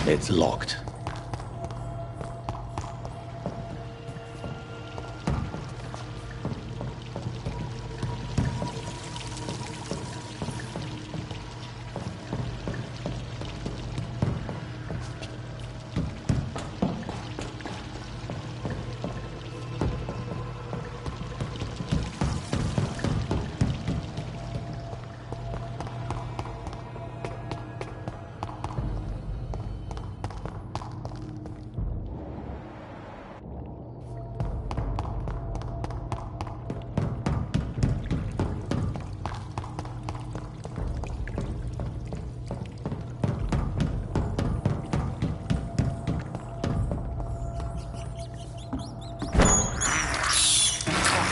It's locked.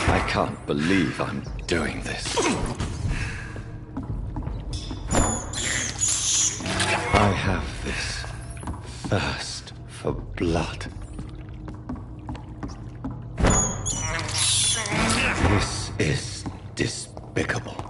I can't believe I'm doing this. I have this thirst for blood. This is despicable.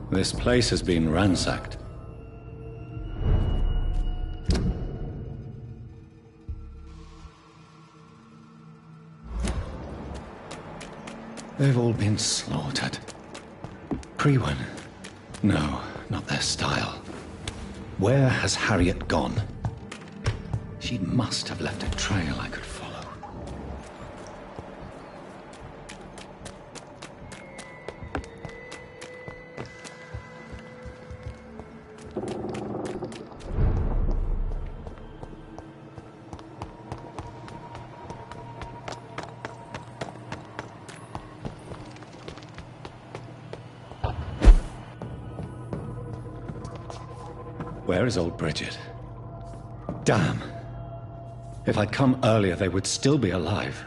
This place has been ransacked. They've all been slaughtered. Pre-one? No, not their style. Where has Harriet gone? She must have left a trail I could follow. Where is old Bridget? Damn. If I'd come earlier, they would still be alive.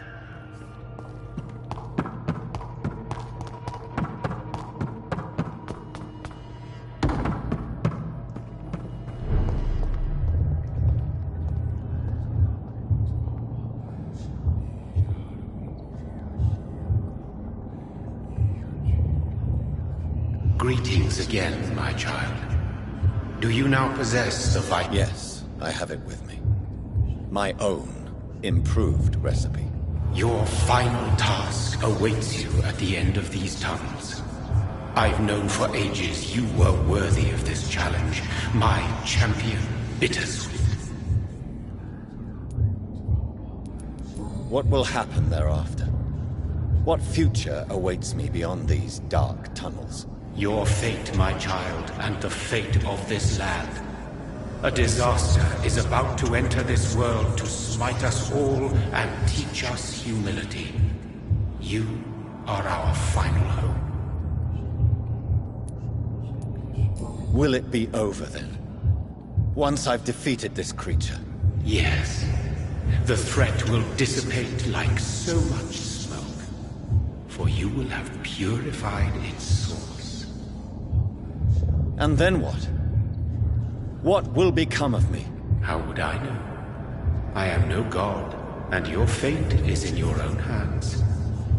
Greetings again, my child. Do you now possess the vital... Yes, I have it with me. My own improved recipe. Your final task awaits you at the end of these tunnels. I've known for ages you were worthy of this challenge, my champion, Bittersweet. What will happen thereafter? What future awaits me beyond these dark tunnels? Your fate, my child, and the fate of this land. A disaster is about to enter this world to smite us all and teach us humility. You are our final hope. Will it be over then? Once I've defeated this creature? Yes. The threat will dissipate like so much smoke, for you will have purified its source. And then what? What will become of me? How would I know? I am no god, and your fate is in your own hands.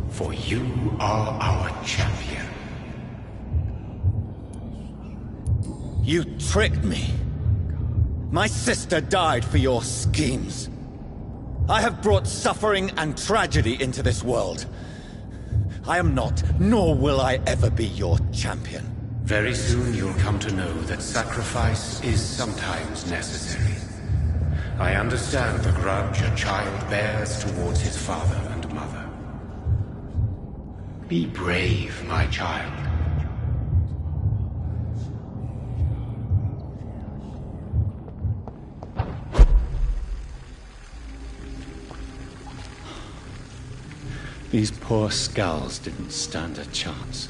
For you are our champion. You tricked me. My sister died for your schemes. I have brought suffering and tragedy into this world. I am not, nor will I ever be your champion. Very soon you'll come to know that sacrifice is sometimes necessary. I understand the grudge a child bears towards his father and mother. Be brave, my child. These poor skulls didn't stand a chance.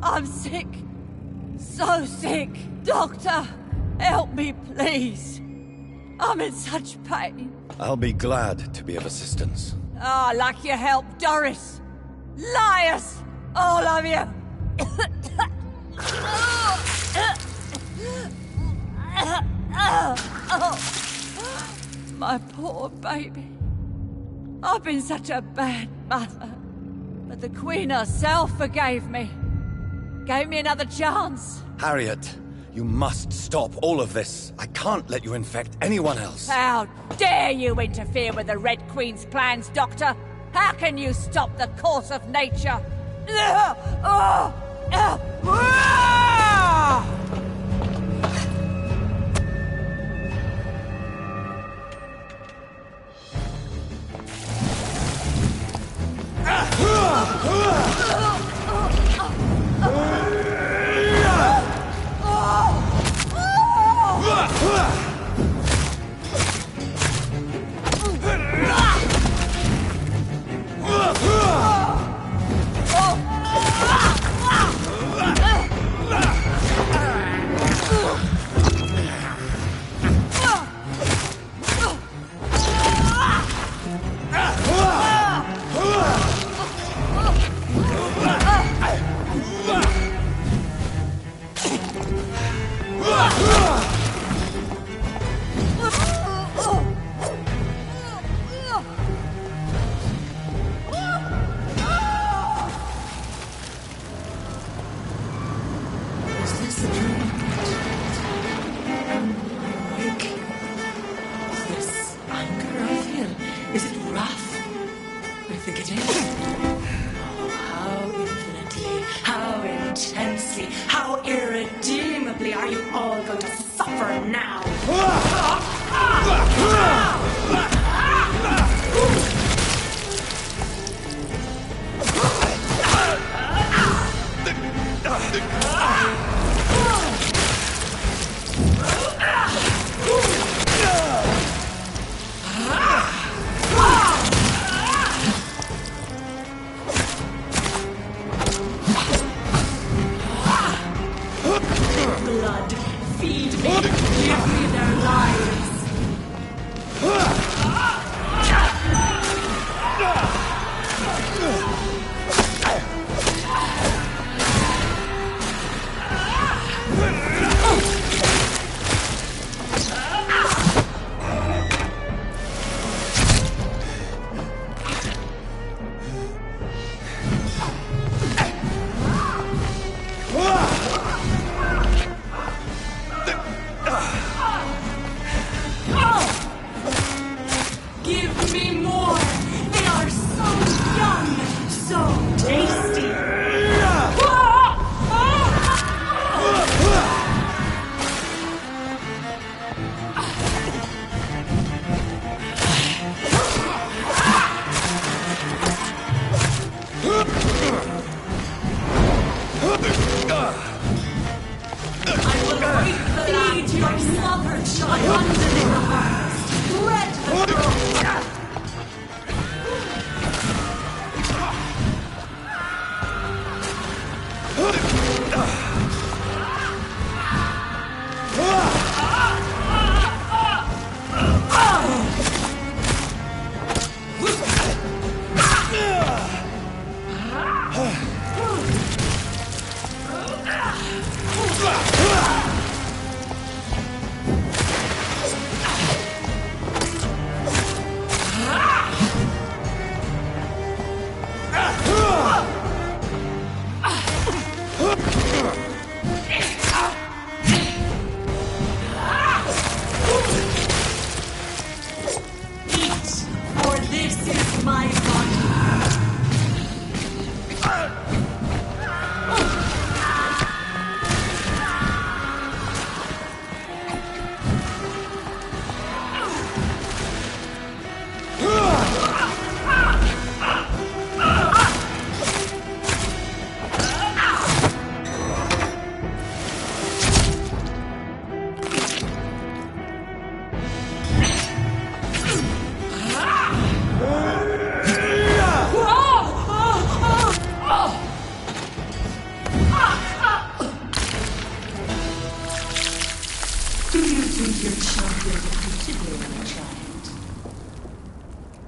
I'm sick. So sick. Doctor, help me, please. I'm in such pain. I'll be glad to be of assistance. Like your help, Doris. Liars! All of you! My poor baby. I've been such a bad mother. But the Queen herself forgave me. Gave me another chance. Harriet, you must stop all of this. I can't let you infect anyone else. How dare you interfere with the Red Queen's plans, Doctor? How can you stop the course of nature? I will break the land to your mother, child. Let her go.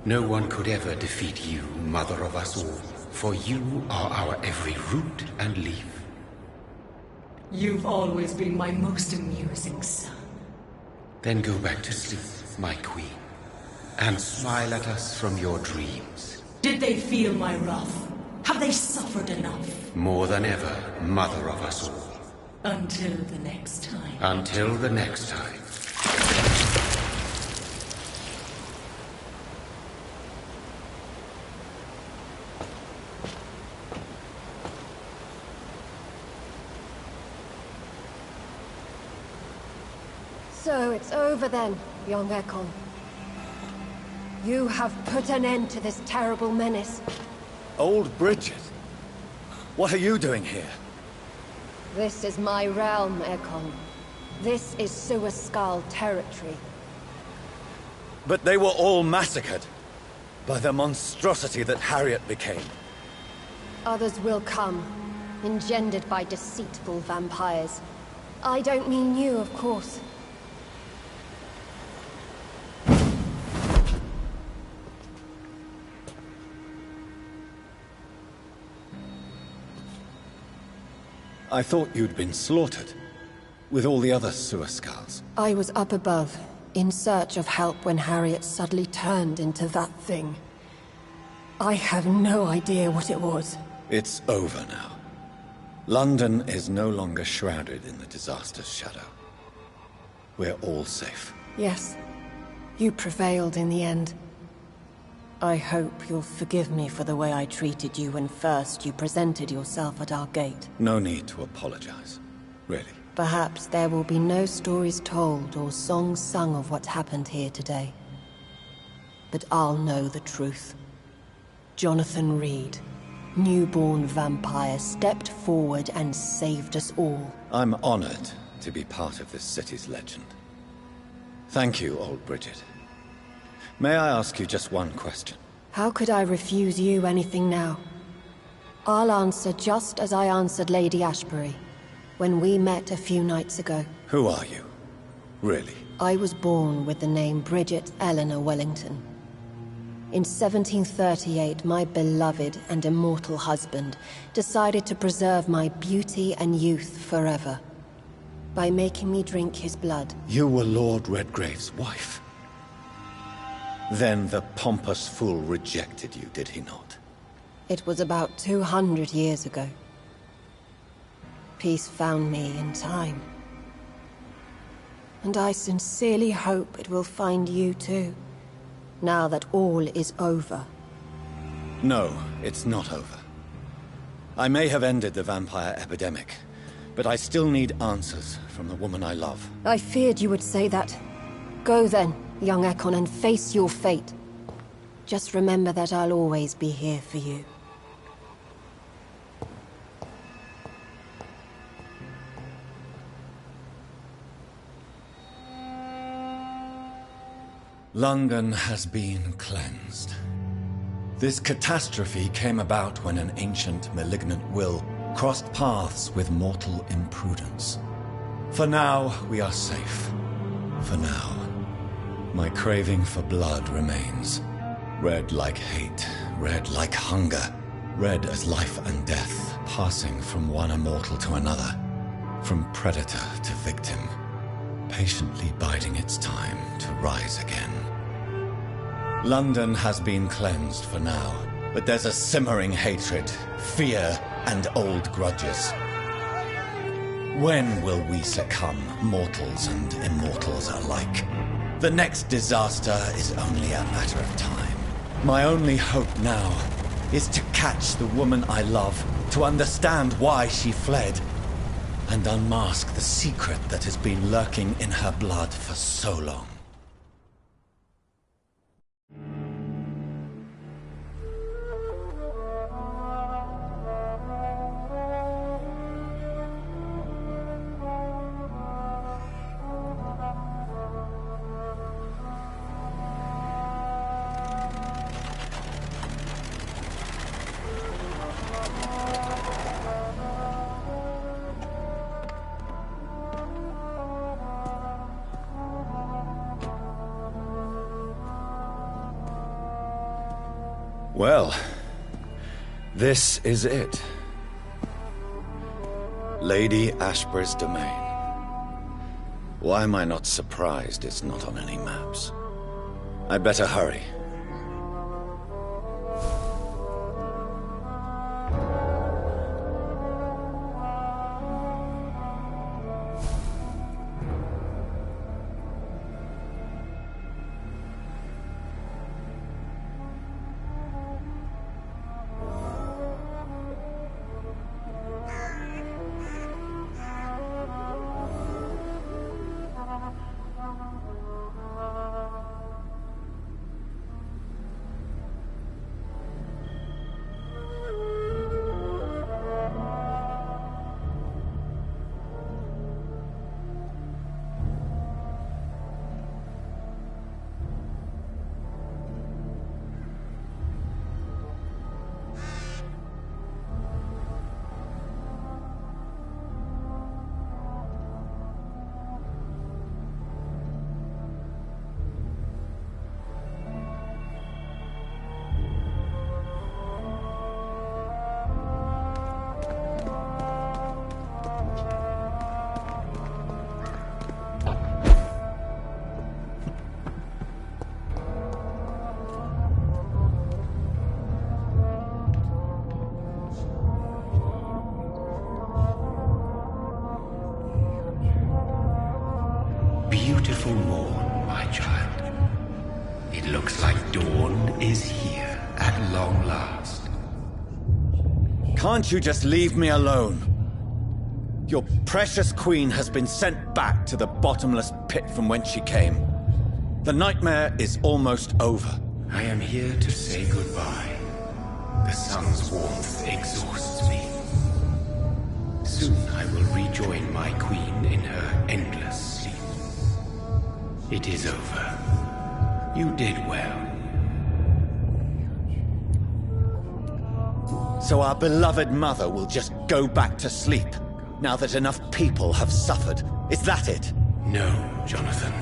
No one could ever defeat you, mother of us all, for you are our every root and leaf. You've always been my most amusing son. Then go back to sleep, my queen, and smile at us from your dreams. Did they feel my wrath? Have they suffered enough? More than ever, mother of us all. Until the next time. Until the next time. So it's over then, young Ekon. You have put an end to this terrible menace. Old Bridget? What are you doing here? This is my realm, Ekon. This is Suaskal territory. But they were all massacred by the monstrosity that Harriet became. Others will come, engendered by deceitful vampires. I don't mean you, of course. I thought you'd been slaughtered, with all the other Suaskals. I was up above, in search of help when Harriet suddenly turned into that thing. I have no idea what it was. It's over now. London is no longer shrouded in the disaster's shadow. We're all safe. Yes, you prevailed in the end. I hope you'll forgive me for the way I treated you when first you presented yourself at our gate. No need to apologize, really. Perhaps there will be no stories told or songs sung of what happened here today. But I'll know the truth. Jonathan Reed, newborn vampire, stepped forward and saved us all. I'm honored to be part of this city's legend. Thank you, old Bridget. May I ask you just one question? How could I refuse you anything now? I'll answer just as I answered Lady Ashbury when we met a few nights ago. Who are you? Really? I was born with the name Bridget Eleanor Wellington. In 1738, my beloved and immortal husband decided to preserve my beauty and youth forever by making me drink his blood. You were Lord Redgrave's wife. Then the pompous fool rejected you, did he not? It was about 200 years ago. Peace found me in time. And I sincerely hope it will find you too, now that all is over. No, it's not over. I may have ended the vampire epidemic, but I still need answers from the woman I love. I feared you would say that. Go then, young Ekon, and face your fate. Just remember that I'll always be here for you. London has been cleansed. This catastrophe came about when an ancient, malignant will crossed paths with mortal imprudence. For now, we are safe. For now. My craving for blood remains. Red like hate, red like hunger, red as life and death, passing from one immortal to another, from predator to victim, patiently biding its time to rise again. London has been cleansed for now, but there's a simmering hatred, fear, and old grudges. When will we succumb, mortals and immortals alike? The next disaster is only a matter of time. My only hope now is to catch the woman I love, to understand why she fled, and unmask the secret that has been lurking in her blood for so long. Well, this is it. Lady Ashbur's domain. Why am I not surprised it's not on any maps? I'd better hurry. Beautiful morn, my child. It looks like dawn is here at long last. Can't you just leave me alone? Your precious queen has been sent back to the bottomless pit from whence she came. The nightmare is almost over. I am here to say goodbye. The sun's warmth exhausts me. Soon I will rejoin my queen in her endless sleep. It is over. You did well. So our beloved mother will just go back to sleep, now that enough people have suffered. Is that it? No, Jonathan.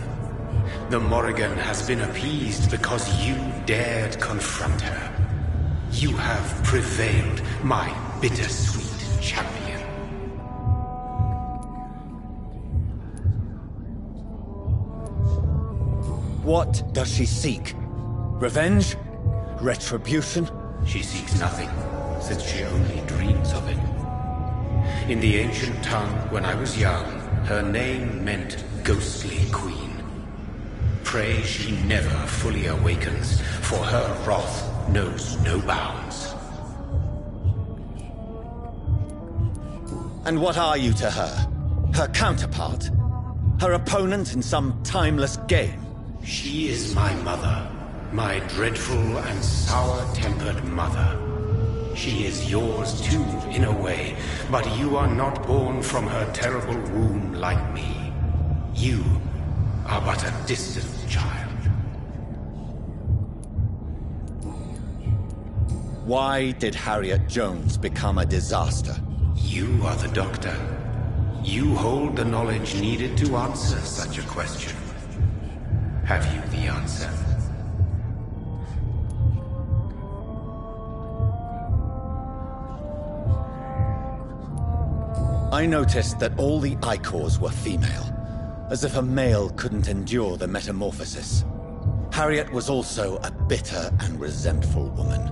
The Morrigan has been appeased because you dared confront her. You have prevailed, my bittersweet champion. What does she seek? Revenge? Retribution? She seeks nothing, since she only dreams of it. In the ancient tongue, when I was young, her name meant Ghostly Queen. Pray she never fully awakens, for her wrath knows no bounds. And what are you to her? Her counterpart? Her opponent in some timeless game? She is my mother, my dreadful and sour-tempered mother. She is yours too, in a way, but you are not born from her terrible womb like me. You are but a distant child. Why did Harriet Jones become a disaster? You are the doctor. You hold the knowledge needed to answer such a question. Have you the answer? I noticed that all the Icors were female, as if a male couldn't endure the metamorphosis. Harriet was also a bitter and resentful woman,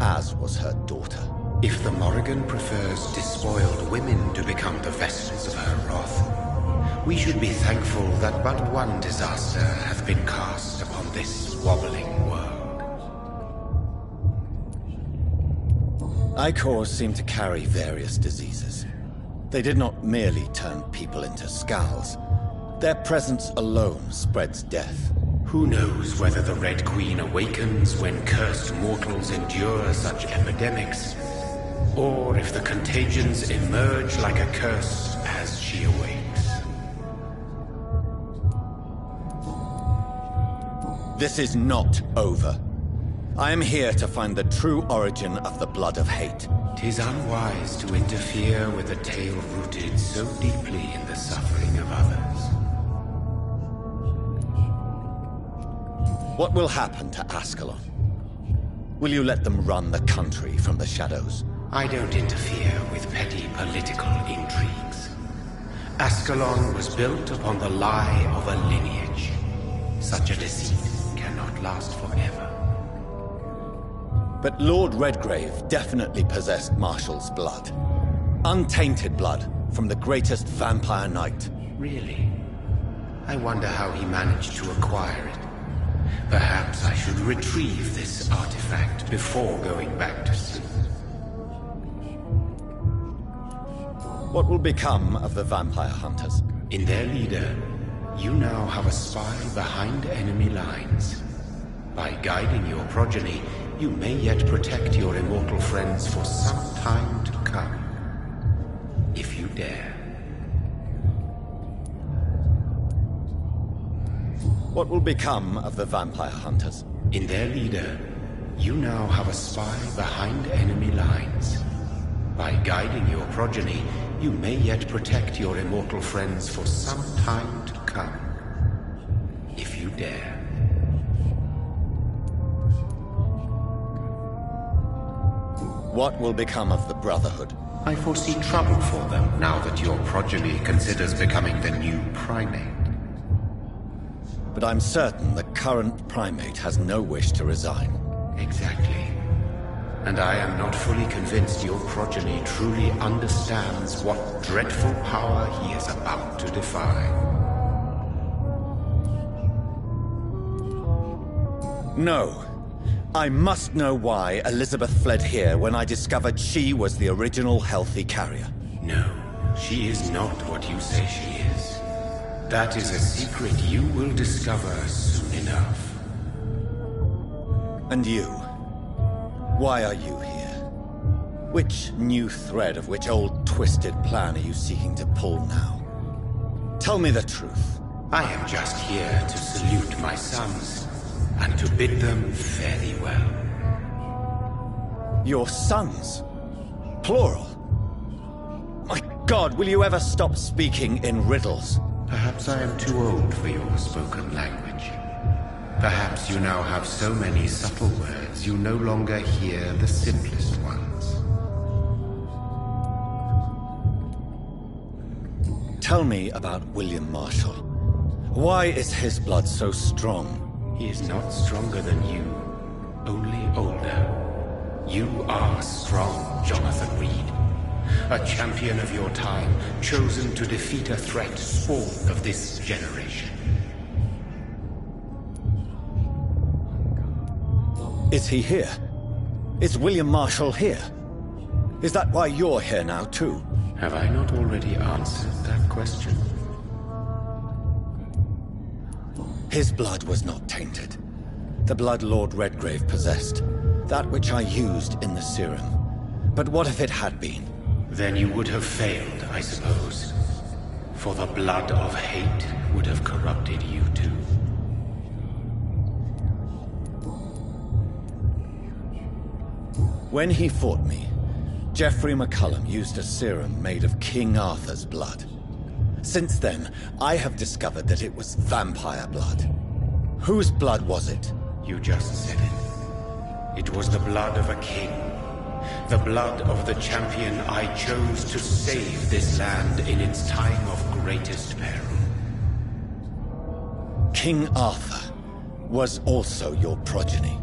as was her daughter. If the Morrigan prefers despoiled women to become the vessels of her wrath, we should be thankful that but one disaster hath been cast upon this wobbling world. Icors seem to carry various diseases. They did not merely turn people into skulls. Their presence alone spreads death. Who knows whether the Red Queen awakens when cursed mortals endure such epidemics, or if the contagions emerge like a curse as she awakes. This is not over. I am here to find the true origin of the blood of hate. 'Tis unwise to interfere with a tale rooted so deeply in the suffering of others. What will happen to Ascalon? Will you let them run the country from the shadows? I don't interfere with petty political intrigues. Ascalon was built upon the lie of a lineage. Such a deceit cannot last forever. But Lord Redgrave definitely possessed Marshall's blood. Untainted blood from the greatest vampire knight. Really? I wonder how he managed to acquire it. Perhaps I should retrieve this artifact before going back to sea. What will become of the vampire hunters? In their leader, you now have a spy behind enemy lines. By guiding your progeny, you may yet protect your immortal friends for some time to come. If you dare. What will become of the vampire hunters? In their leader, you now have a spy behind enemy lines. By guiding your progeny, you may yet protect your immortal friends for some time to come. If you dare. What will become of the Brotherhood? I foresee trouble for them now that your progeny considers becoming the new primate. But I'm certain the current primate has no wish to resign. Exactly. And I am not fully convinced your progeny truly understands what dreadful power he is about to defy. No. I must know why Elizabeth fled here when I discovered she was the original healthy carrier. No, she is not what you say she is. That is a secret you will discover soon enough. And you? Why are you here? Which new thread of which old twisted plan are you seeking to pull now? Tell me the truth. I am just here to salute my sons, and to bid them fare thee well. Your sons? Plural? My God, will you ever stop speaking in riddles? Perhaps I am too old for your spoken language. Perhaps you now have so many subtle words you no longer hear the simplest ones. Tell me about William Marshall. Why is his blood so strong? He is not stronger than you, only older. You are strong, Jonathan Reed. A champion of your time, chosen to defeat a threat spawned of this generation. Is he here? Is William Marshall here? Is that why you're here now, too? Have I not already answered that question? His blood was not tainted. The blood Lord Redgrave possessed. That which I used in the serum. But what if it had been? Then you would have failed, I suppose. For the blood of hate would have corrupted you too. When he fought me, Geoffrey McCullum used a serum made of King Arthur's blood. Since then, I have discovered that it was vampire blood. Whose blood was it? You just said it. It was the blood of a king. The blood of the champion I chose to save this land in its time of greatest peril. King Arthur was also your progeny.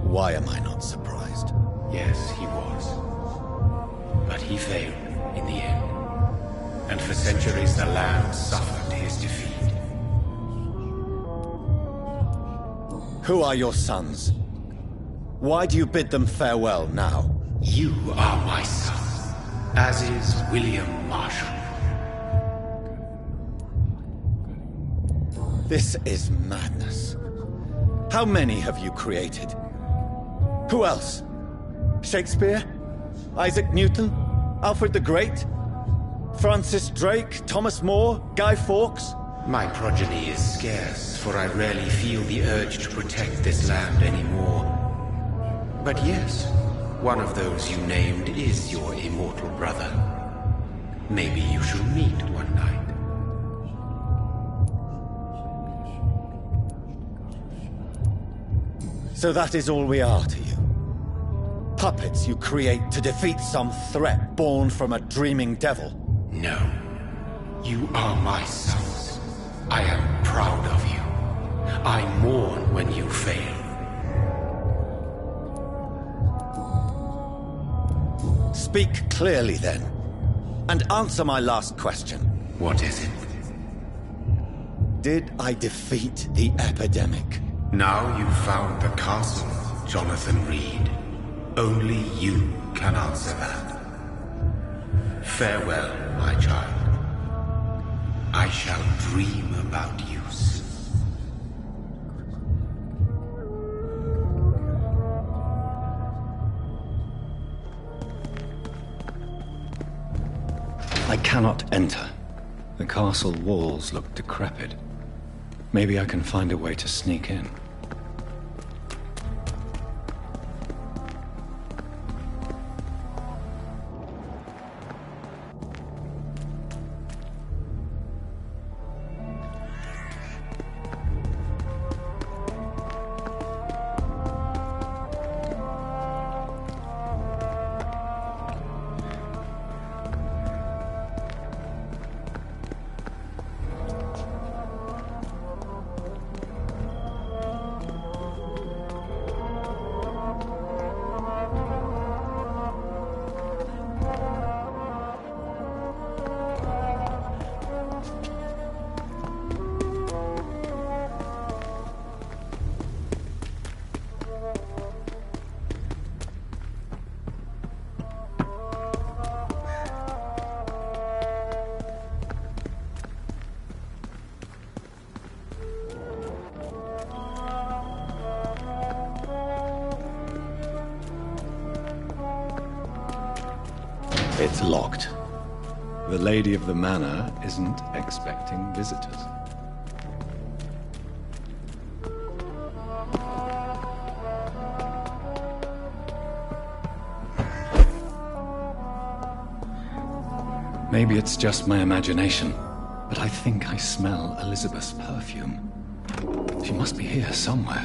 Why am I not surprised? Yes, he was. But he failed in the end. And for centuries the land suffered his defeat. Who are your sons? Why do you bid them farewell now? You are my son, as is William Marshall. This is madness. How many have you created? Who else? Shakespeare? Isaac Newton? Alfred the Great? Francis Drake? Thomas More? Guy Fawkes? My progeny is scarce, for I rarely feel the urge to protect this land anymore. But yes, one of those you named is your immortal brother. Maybe you shall meet one night. So that is all we are to you? Puppets you create to defeat some threat born from a dreaming devil? No. You are my sons. I am proud of you. I mourn when you fail. Speak clearly then, and answer my last question. What is it? Did I defeat the epidemic? Now you've found the castle, Jonathan Reed. Only you can answer that. Farewell, my child. I shall dream about you soon. I cannot enter. The castle walls look decrepit. Maybe I can find a way to sneak in. It's locked. The lady of the manor isn't expecting visitors. Maybe it's just my imagination, but I think I smell Elizabeth's perfume. She must be here somewhere.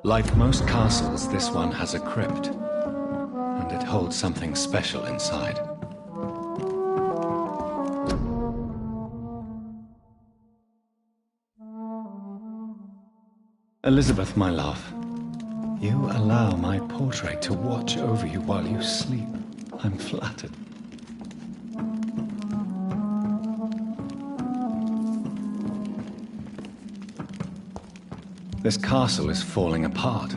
Like most castles, this one has a crypt, and it holds something special inside. Elizabeth, my love, you allow my portrait to watch over you while you sleep. I'm flattered. This castle is falling apart.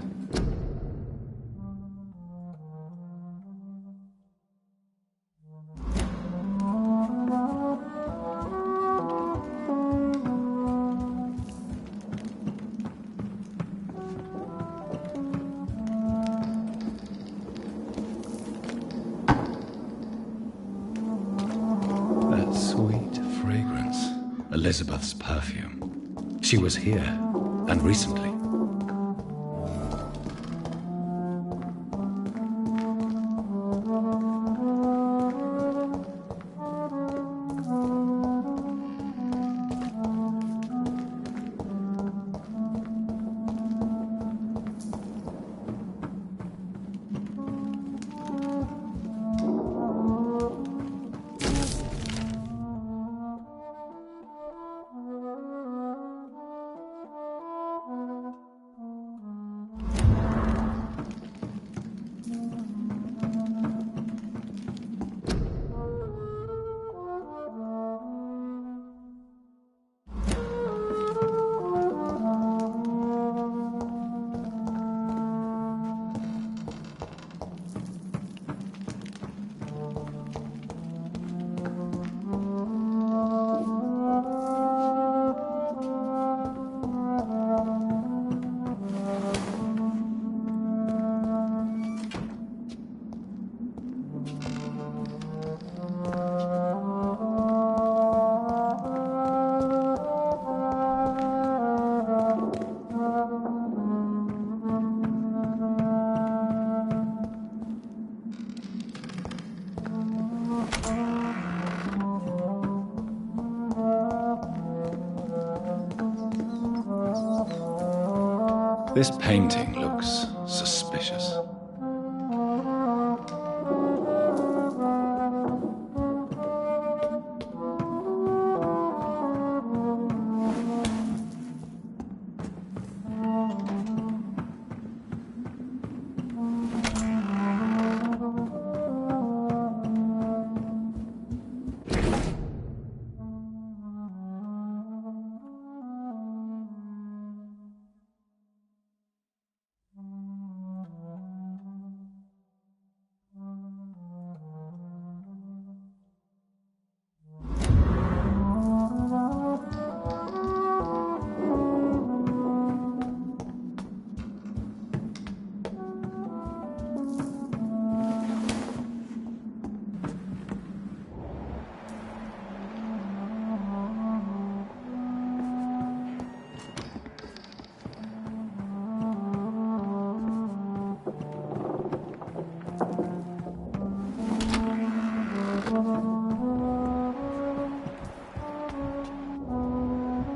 That sweet fragrance. Elizabeth's perfume. She was here, and recently. This painting looks suspicious.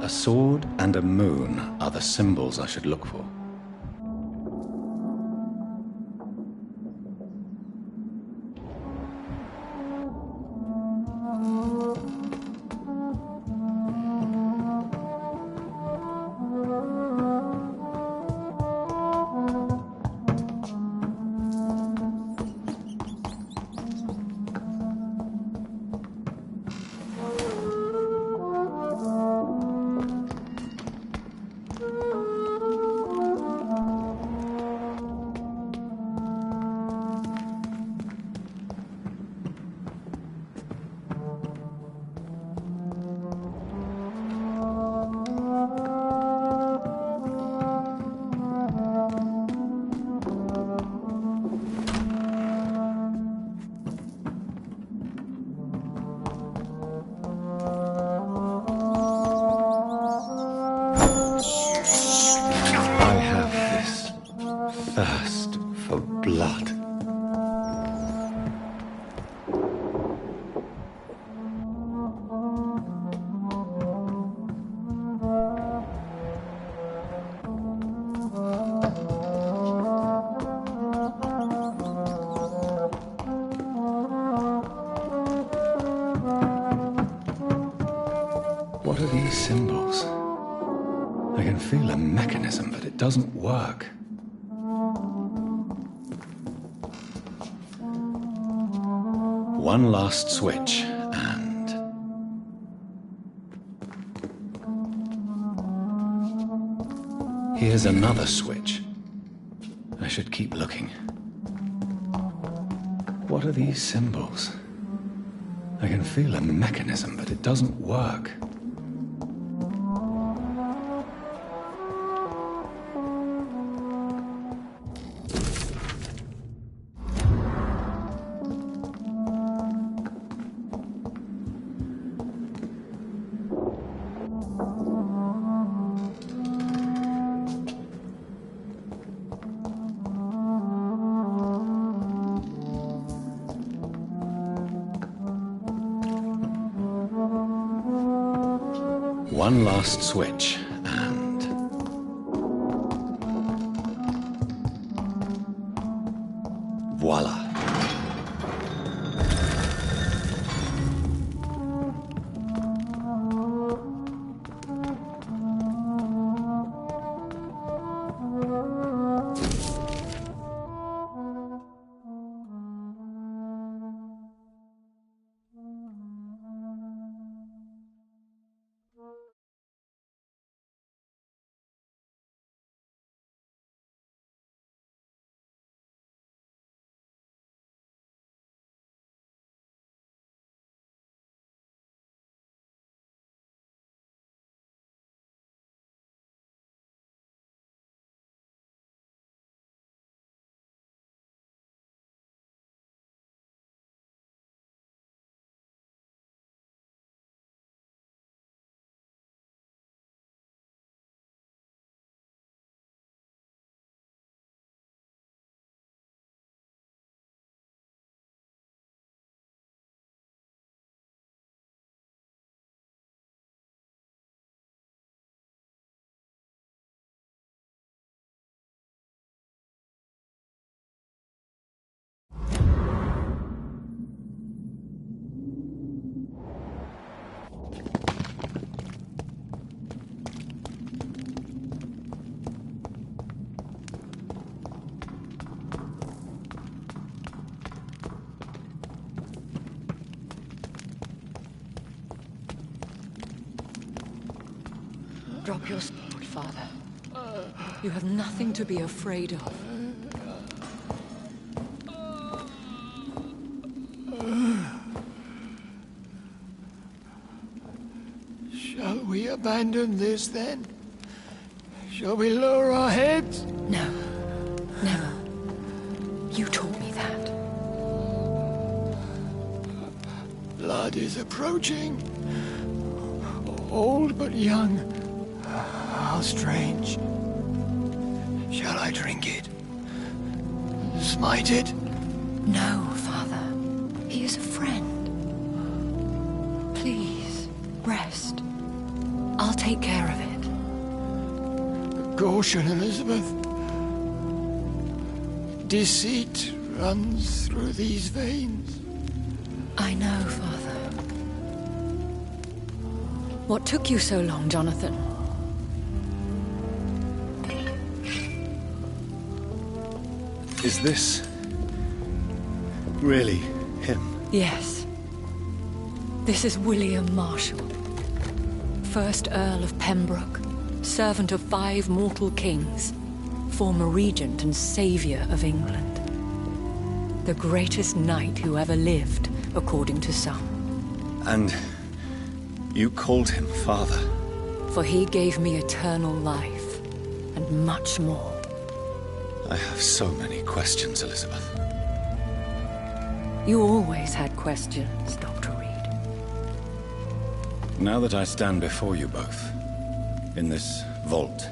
A sword and a moon are the symbols I should look for. Thirst for blood. What are these symbols? I can feel a mechanism, but it doesn't work. One last switch, and... here's another switch. I should keep looking. What are these symbols? I can feel a mechanism, but it doesn't work. One last switch, and... voila. Drop your sword, Father. You have nothing to be afraid of. Shall we abandon this, then? Shall we lower our heads? No. Never. You taught me that. Blood is approaching. Old but young. How strange. Shall I drink it? Smite it? No, Father. He is a friend. Please, rest. I'll take care of it. Caution, Elizabeth. Deceit runs through these veins. I know, Father. What took you so long, Jonathan? Is this... really him? Yes. This is William Marshall, 1st Earl of Pembroke, servant of 5 mortal kings, former regent and saviour of England. The greatest knight who ever lived, according to some. And you called him father? For he gave me eternal life, and much more. I have so many questions, Elizabeth. You always had questions, Dr. Reed. Now that I stand before you both, in this vault,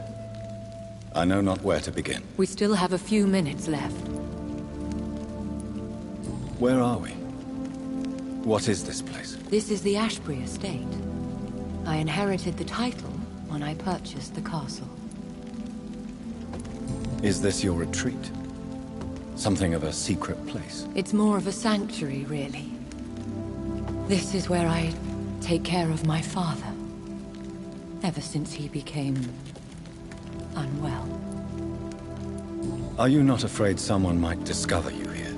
I know not where to begin. We still have a few minutes left. Where are we? What is this place? This is the Ashbury estate. I inherited the title when I purchased the castle. Is this your retreat? Something of a secret place? It's more of a sanctuary, really. This is where I take care of my father. Ever since he became unwell. Are you not afraid someone might discover you here?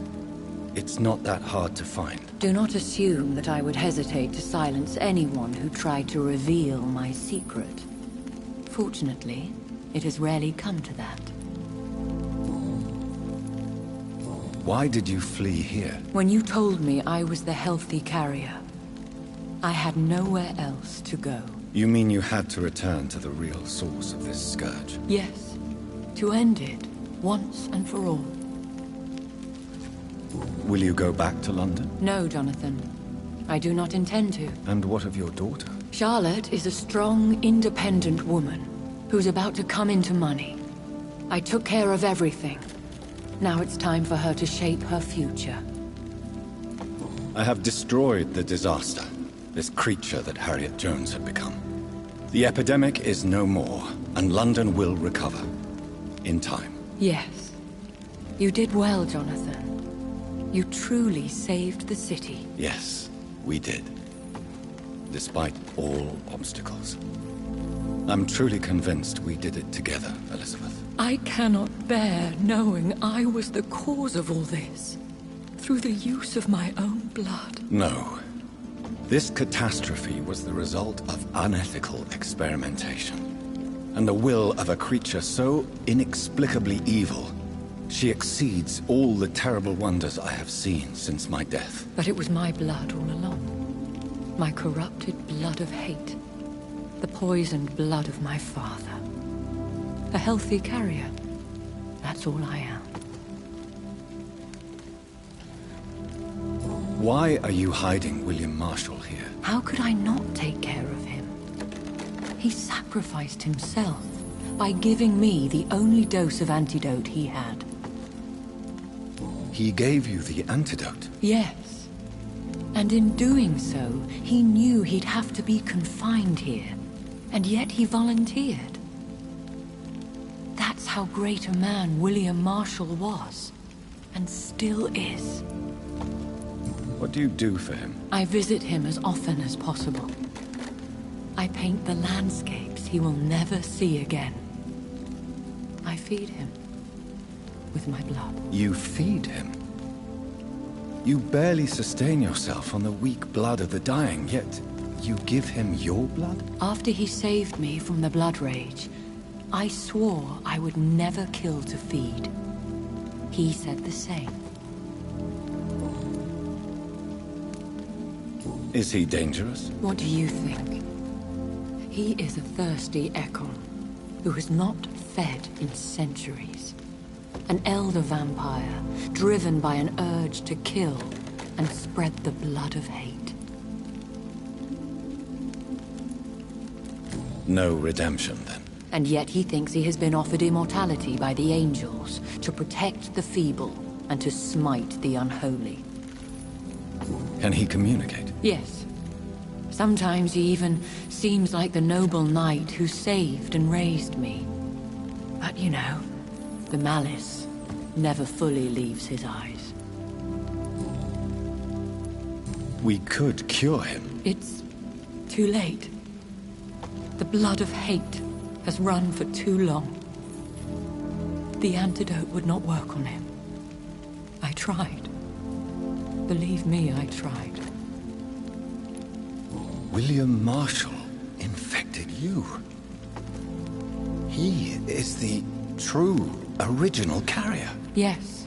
It's not that hard to find. Do not assume that I would hesitate to silence anyone who tried to reveal my secret. Fortunately, it has rarely come to that. Why did you flee here? When you told me I was the healthy carrier, I had nowhere else to go. You mean you had to return to the real source of this scourge? Yes, to end it, once and for all. Will you go back to London? No, Jonathan. I do not intend to. And what of your daughter? Charlotte is a strong, independent woman who's about to come into money. I took care of everything. Now it's time for her to shape her future. I have destroyed the disaster, this creature that Harriet Jones had become. The epidemic is no more, and London will recover. In time. Yes. You did well, Jonathan. You truly saved the city. Yes, we did. Despite all obstacles. I'm truly convinced we did it together, Elizabeth. I cannot bear knowing I was the cause of all this. Through the use of my own blood. No. This catastrophe was the result of unethical experimentation. And the will of a creature so inexplicably evil, she exceeds all the terrible wonders I have seen since my death. But it was my blood all along. My corrupted blood of hate. The poisoned blood of my father. A healthy carrier. That's all I am. Why are you hiding William Marshall here? How could I not take care of him? He sacrificed himself by giving me the only dose of antidote he had. He gave you the antidote? Yes. And in doing so, he knew he'd have to be confined here. And yet he volunteered. That's how great a man William Marshall was. And still is. What do you do for him? I visit him as often as possible. I paint the landscapes he will never see again. I feed him with my blood. You feed him? You barely sustain yourself on the weak blood of the dying, yet you give him your blood? After he saved me from the blood rage, I swore I would never kill to feed. He said the same. Is he dangerous? What do you think? He is a thirsty Ekon, who has not fed in centuries. An elder vampire, driven by an urge to kill and spread the blood of hate. No redemption, then? And yet he thinks he has been offered immortality by the angels to protect the feeble and to smite the unholy. Can he communicate? Yes. Sometimes he even seems like the noble knight who saved and raised me. But you know, the malice never fully leaves his eyes. We could cure him. It's too late. The blood of hate has run for too long. The antidote would not work on him. I tried. Believe me, I tried. William Marshall infected you. He is the true, original carrier. Yes.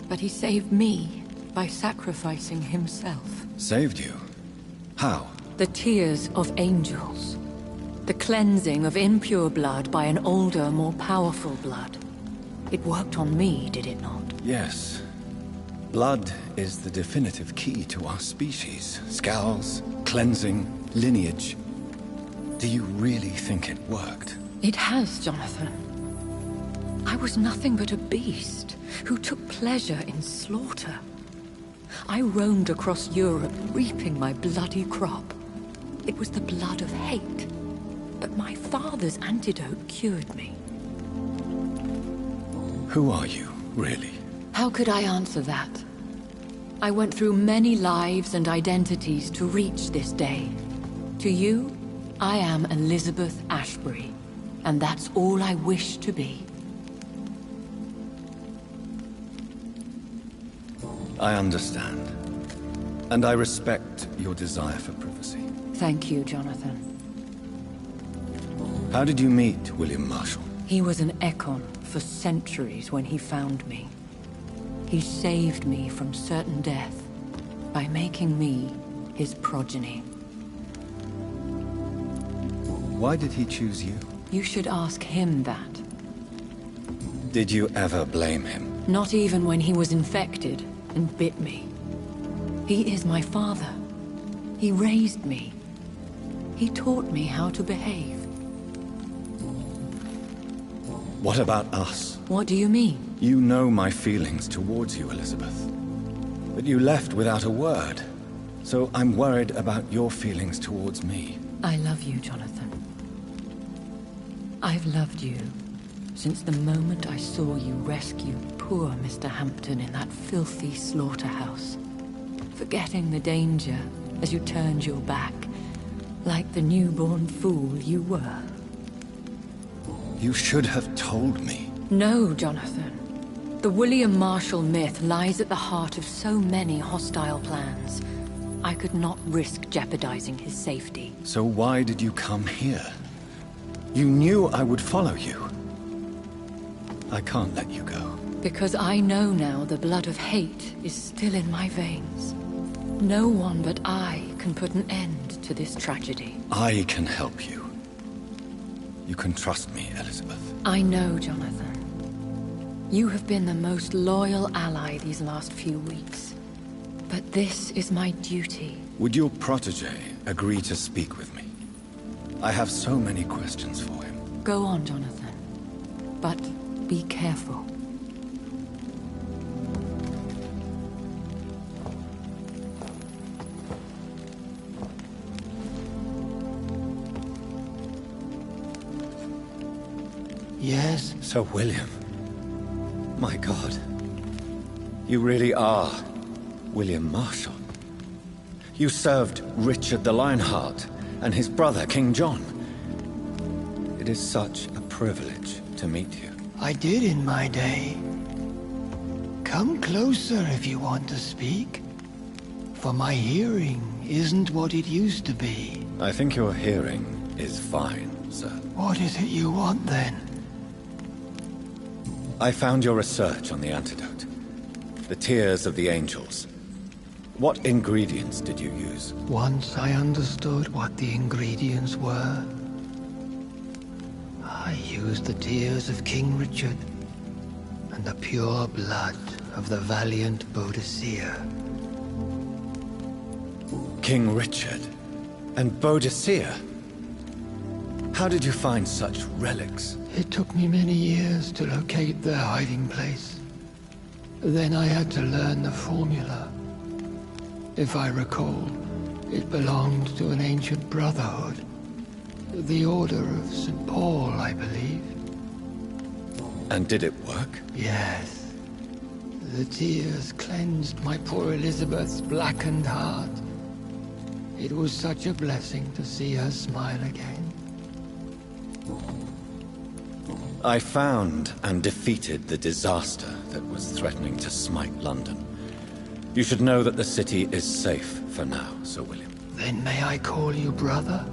But he saved me by sacrificing himself. Saved you? How? The tears of angels. The cleansing of impure blood by an older, more powerful blood. It worked on me, did it not? Yes. Blood is the definitive key to our species. Scowls, cleansing, lineage. Do you really think it worked? It has, Jonathan. I was nothing but a beast who took pleasure in slaughter. I roamed across Europe, reaping my bloody crop. It was the blood of hate. But my father's antidote cured me. Who are you, really? How could I answer that? I went through many lives and identities to reach this day. To you, I am Elizabeth Ashbury, and that's all I wish to be. I understand. And I respect your desire for privacy. Thank you, Jonathan. How did you meet William Marshall? He was an Ekon for centuries when he found me. He saved me from certain death by making me his progeny. Why did he choose you? You should ask him that. Did you ever blame him? Not even when he was infected and bit me. He is my father. He raised me. He taught me how to behave. What about us? What do you mean? You know my feelings towards you, Elizabeth. But you left without a word. So I'm worried about your feelings towards me. I love you, Jonathan. I've loved you since the moment I saw you rescue poor Mr. Hampton in that filthy slaughterhouse. Forgetting the danger as you turned your back, like the newborn fool you were. You should have told me. No, Jonathan. The William Marshall myth lies at the heart of so many hostile plans. I could not risk jeopardizing his safety. So why did you come here? You knew I would follow you. I can't let you go. Because I know now the blood of hate is still in my veins. No one but I can put an end to this tragedy. I can help you. You can trust me, Elizabeth. I know, Jonathan. You have been the most loyal ally these last few weeks. But this is my duty. Would your protege agree to speak with me? I have so many questions for him. Go on, Jonathan. But be careful. Yes? Sir William. My God. You really are William Marshall. You served Richard the Lionheart and his brother, King John. It is such a privilege to meet you. I did in my day. Come closer if you want to speak. For my hearing isn't what it used to be. I think your hearing is fine, sir. What is it you want then? I found your research on the antidote. The tears of the angels. What ingredients did you use? Once I understood what the ingredients were, I used the tears of King Richard and the pure blood of the valiant Boadicea. King Richard and Boadicea? How did you find such relics? It took me many years to locate their hiding place. Then I had to learn the formula. If I recall, it belonged to an ancient brotherhood. The Order of St. Paul, I believe. And did it work? Yes. The tears cleansed my poor Elizabeth's blackened heart. It was such a blessing to see her smile again. I found and defeated the disaster that was threatening to smite London. You should know that the city is safe for now, Sir William. Then may I call you brother?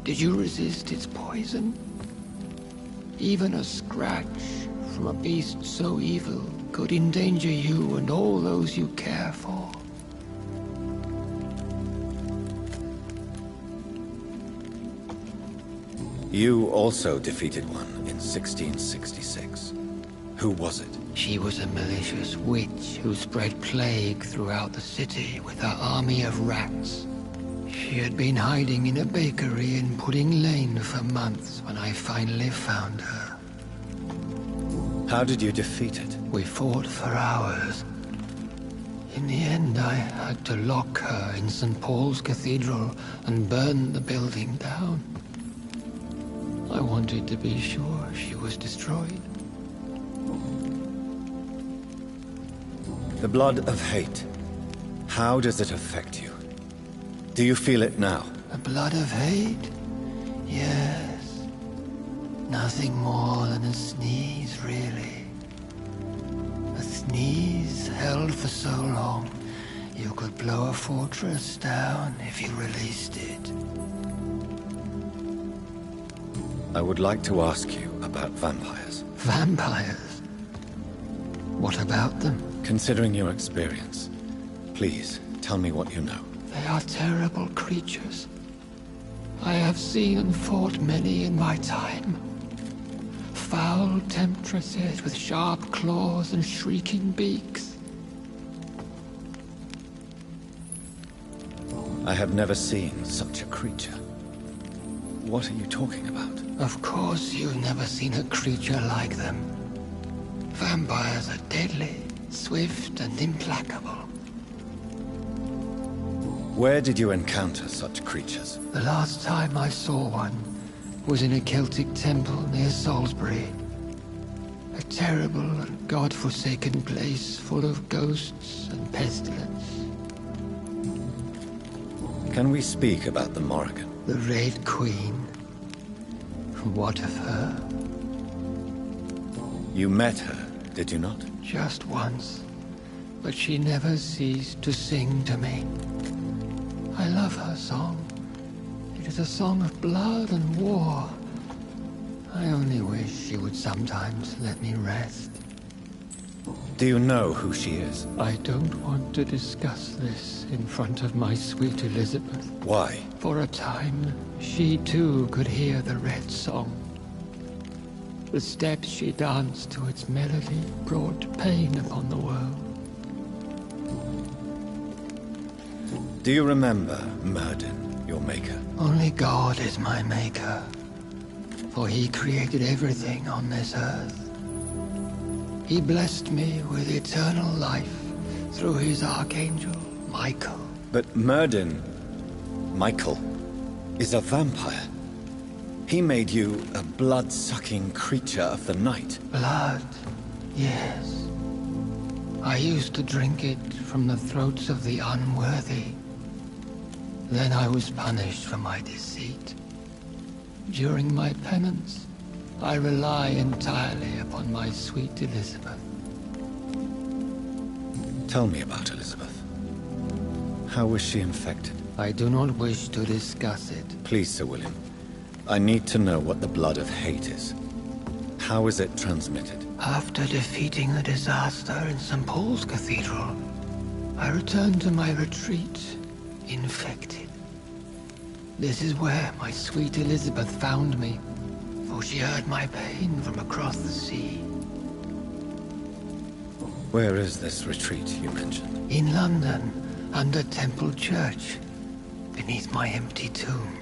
Did you resist its poison? Even a scratch from a beast so evil could endanger you and all those you care for. You also defeated one in 1666. Who was it? She was a malicious witch who spread plague throughout the city with her army of rats. She had been hiding in a bakery in Pudding Lane for months when I finally found her. How did you defeat it? We fought for hours. In the end, I had to lock her in St. Paul's Cathedral and burn the building down. I wanted to be sure she was destroyed. The blood of hate. How does it affect you? Do you feel it now? The blood of hate? Yes. Nothing more than a sneeze, really. A sneeze held for so long, you could blow a fortress down if you released it. I would like to ask you about vampires. Vampires? What about them? Considering your experience, please tell me what you know. They are terrible creatures. I have seen and fought many in my time. Foul temptresses with sharp claws and shrieking beaks. I have never seen such a creature. What are you talking about? Of course you've never seen a creature like them. Vampires are deadly, swift and implacable. Where did you encounter such creatures? The last time I saw one was in a Celtic temple near Salisbury. A terrible and god-forsaken place full of ghosts and pestilence. Can we speak about the Morrigan? The Red Queen. What of her? You met her, did you not? Just once. But she never ceased to sing to me. I love her song. It is a song of blood and war. I only wish she would sometimes let me rest. Do you know who she is? I don't want to discuss this in front of my sweet Elizabeth. Why? For a time, she too could hear the Red Song. The steps she danced to its melody brought pain upon the world. Do you remember Myrddin, your maker? Only God is my maker, for he created everything on this earth. He blessed me with eternal life through his archangel, Michael. But Myrddin, Michael, is a vampire. He made you a blood-sucking creature of the night. Blood, yes. I used to drink it from the throats of the unworthy. Then I was punished for my deceit. During my penance, I rely entirely upon my sweet Elizabeth. Tell me about Elizabeth. How was she infected? I do not wish to discuss it. Please, Sir William. I need to know what the blood of hate is. How is it transmitted? After defeating the disaster in St. Paul's Cathedral, I returned to my retreat, infected. This is where my sweet Elizabeth found me, for she heard my pain from across the sea. Where is this retreat you mentioned? In London, under Temple Church, beneath my empty tomb.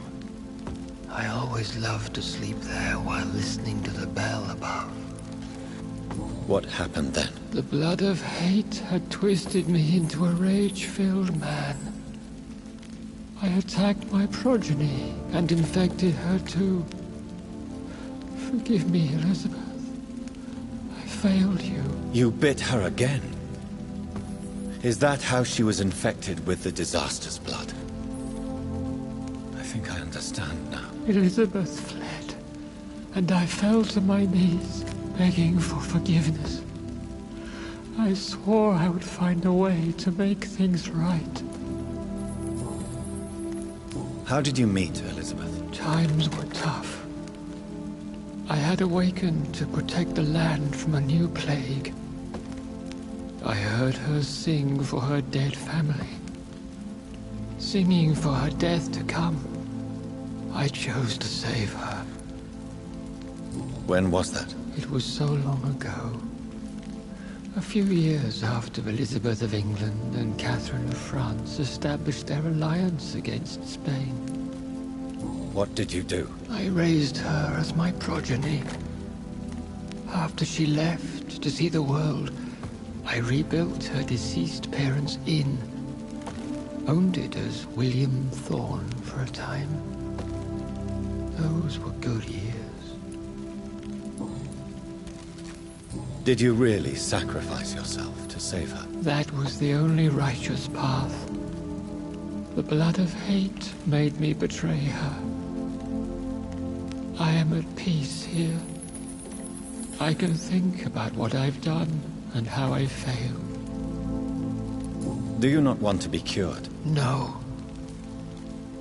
I always loved to sleep there while listening to the bell above. What happened then? The blood of hate had twisted me into a rage-filled man. I attacked my progeny and infected her too. Forgive me, Elizabeth. I failed you. You bit her again? Is that how she was infected with the disaster's blood? I think I understand now. Elizabeth fled, and I fell to my knees, begging for forgiveness. I swore I would find a way to make things right. How did you meet Elizabeth? Times were tough. I had awakened to protect the land from a new plague. I heard her sing for her dead family. Singing for her death to come. I chose to save her. When was that? It was so long ago. A few years after Elizabeth of England and Catherine of France established their alliance against Spain. What did you do? I raised her as my progeny. After she left to see the world, I rebuilt her deceased parents' inn. Owned it as William Thorne for a time. Those were good years. Did you really sacrifice yourself to save her? That was the only righteous path. The blood of hate made me betray her. I am at peace here, I can think about what I've done and how I failed. Do you not want to be cured? No.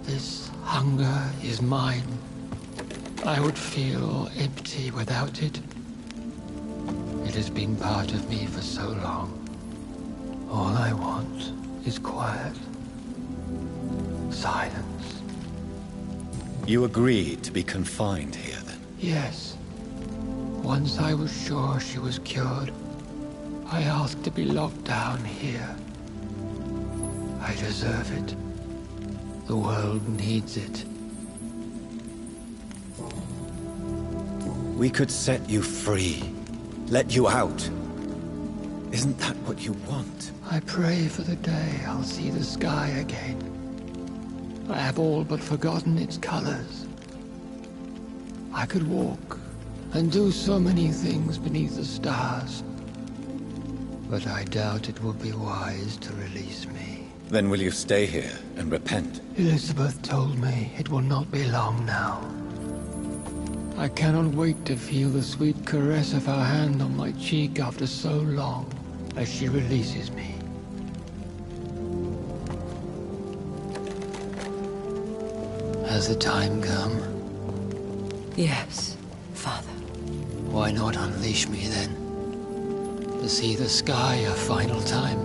This hunger is mine. I would feel empty without it. It has been part of me for so long. All I want is quiet. Silence. You agreed to be confined here, then? Yes. Once I was sure she was cured, I asked to be locked down here. I deserve it. The world needs it. We could set you free. Let you out. Isn't that what you want? I pray for the day I'll see the sky again. I have all but forgotten its colors. I could walk and do so many things beneath the stars. But I doubt it will be wise to release me. Then will you stay here and repent? Elizabeth told me it will not be long now. I cannot wait to feel the sweet caress of her hand on my cheek after so long, as she releases me. Has the time come? Yes, Father. Why not unleash me then? To see the sky a final time?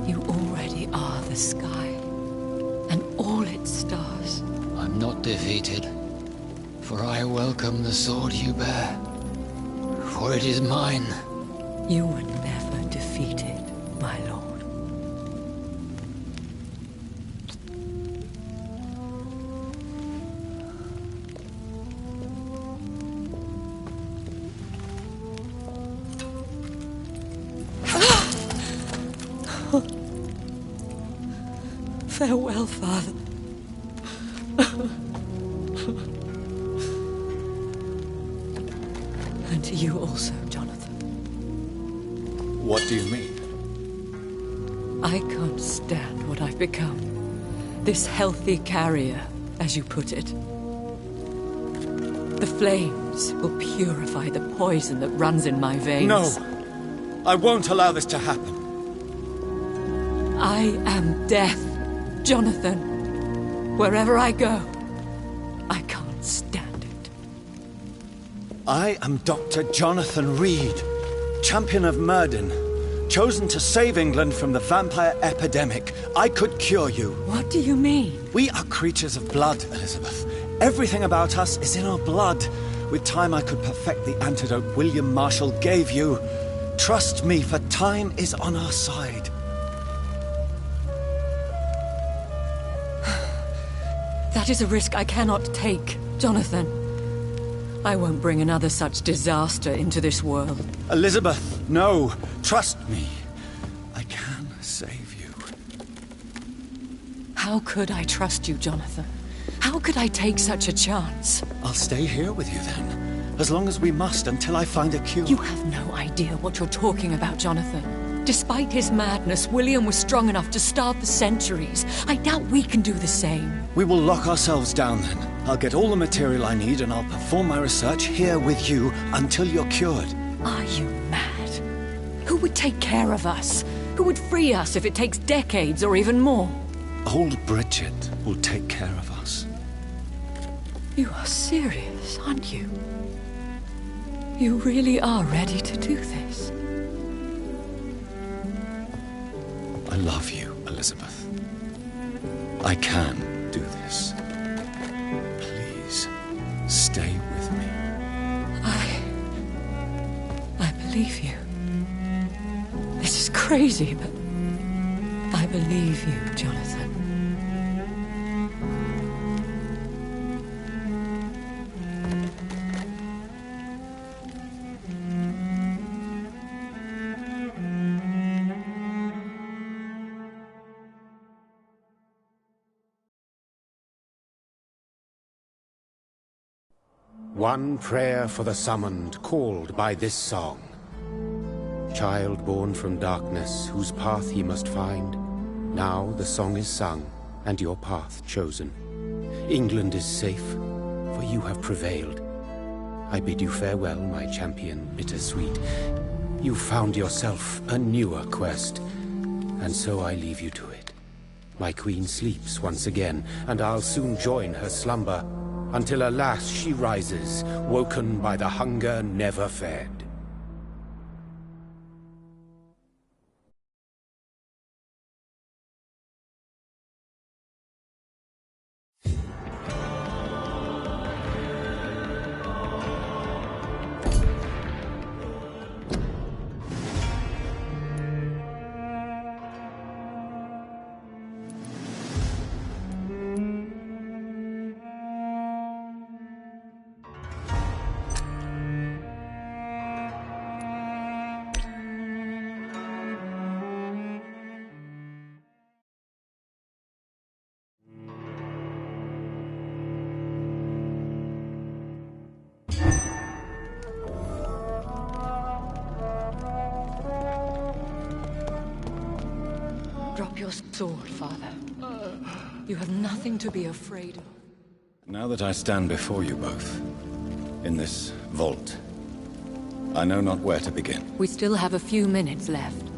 You already are the sky, and all its stars. I'm not defeated, for I welcome the sword you bear, for it is mine. You were never defeated, my lord. Farewell, Father. And to you also, Jonathan. What do you mean? I can't stand what I've become. This healthy carrier, as you put it. The flames will purify the poison that runs in my veins. No! I won't allow this to happen. I am death, Jonathan. Wherever I go, I can't stand it. I am Dr. Jonathan Reed, champion of Myrddin, chosen to save England from the vampire epidemic. I could cure you. What do you mean? We are creatures of blood, Elizabeth. Everything about us is in our blood. With time, I could perfect the antidote William Marshall gave you. Trust me, for time is on our side. That is a risk I cannot take, Jonathan. I won't bring another such disaster into this world. Elizabeth, no. Trust me. I can save you. How could I trust you, Jonathan? How could I take such a chance? I'll stay here with you then. As long as we must, until I find a cure. You have no idea what you're talking about, Jonathan. Despite his madness, William was strong enough to start the centuries. I doubt we can do the same. We will lock ourselves down then. I'll get all the material I need and I'll perform my research here with you until you're cured. Are you mad? Who would take care of us? Who would free us if it takes decades or even more? Old Bridget will take care of us. You are serious, aren't you? You really are ready to do this? I love you, Elizabeth. I can do this. Please, stay with me. I believe you. This is crazy, but I believe you, Jonathan. One prayer for the summoned, called by this song. Child born from darkness, whose path he must find. Now the song is sung, and your path chosen. England is safe, for you have prevailed. I bid you farewell, my champion, bittersweet. You found yourself a newer quest, and so I leave you to it. My queen sleeps once again, and I'll soon join her slumber, until alas she rises, woken by the hunger never fed. Drop your sword, father. You have nothing to be afraid of. Now that I stand before you both, in this vault, I know not where to begin. We still have a few minutes left.